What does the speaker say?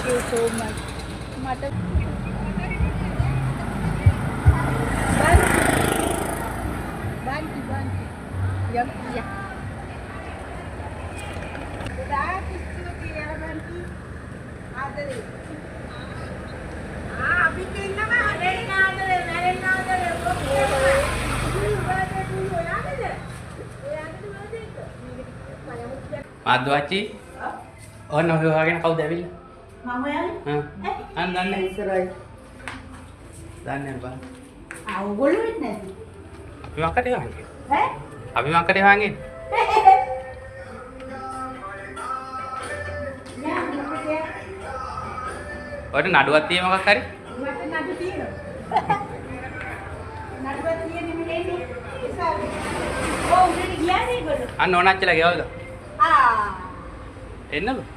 you so much. මට බන්ති යම් යා දාත් ඉස්සුව කියලා බන්ති ආදරේ අපි දෙන්නම හදෙන්න ආදරේ මැරෙන්න ආදරේ මාද්දවච්චි ඕන ඔය වගේ කවුද ඇවිල්ලා මම යන්නේ අන්න දන්නේ ඉස්සරයි දන්නේ බා ඔයගොල්ලෝ වෙන්නේ අපි මක්කට හංගේ ඈ අපි මක්කට හංගේ ඔයාට නඩුවක් තියෙ මොකක් හරි මට නඩු තියෙනවා නඩුවක් තියෙන්නේ මෙන්නේ ඉස්සරහ ඔව් උඩට ගියාද ඒගොල්ලෝ අන්න ඕනච්චලා ගෙවල්ද ආ එන්නද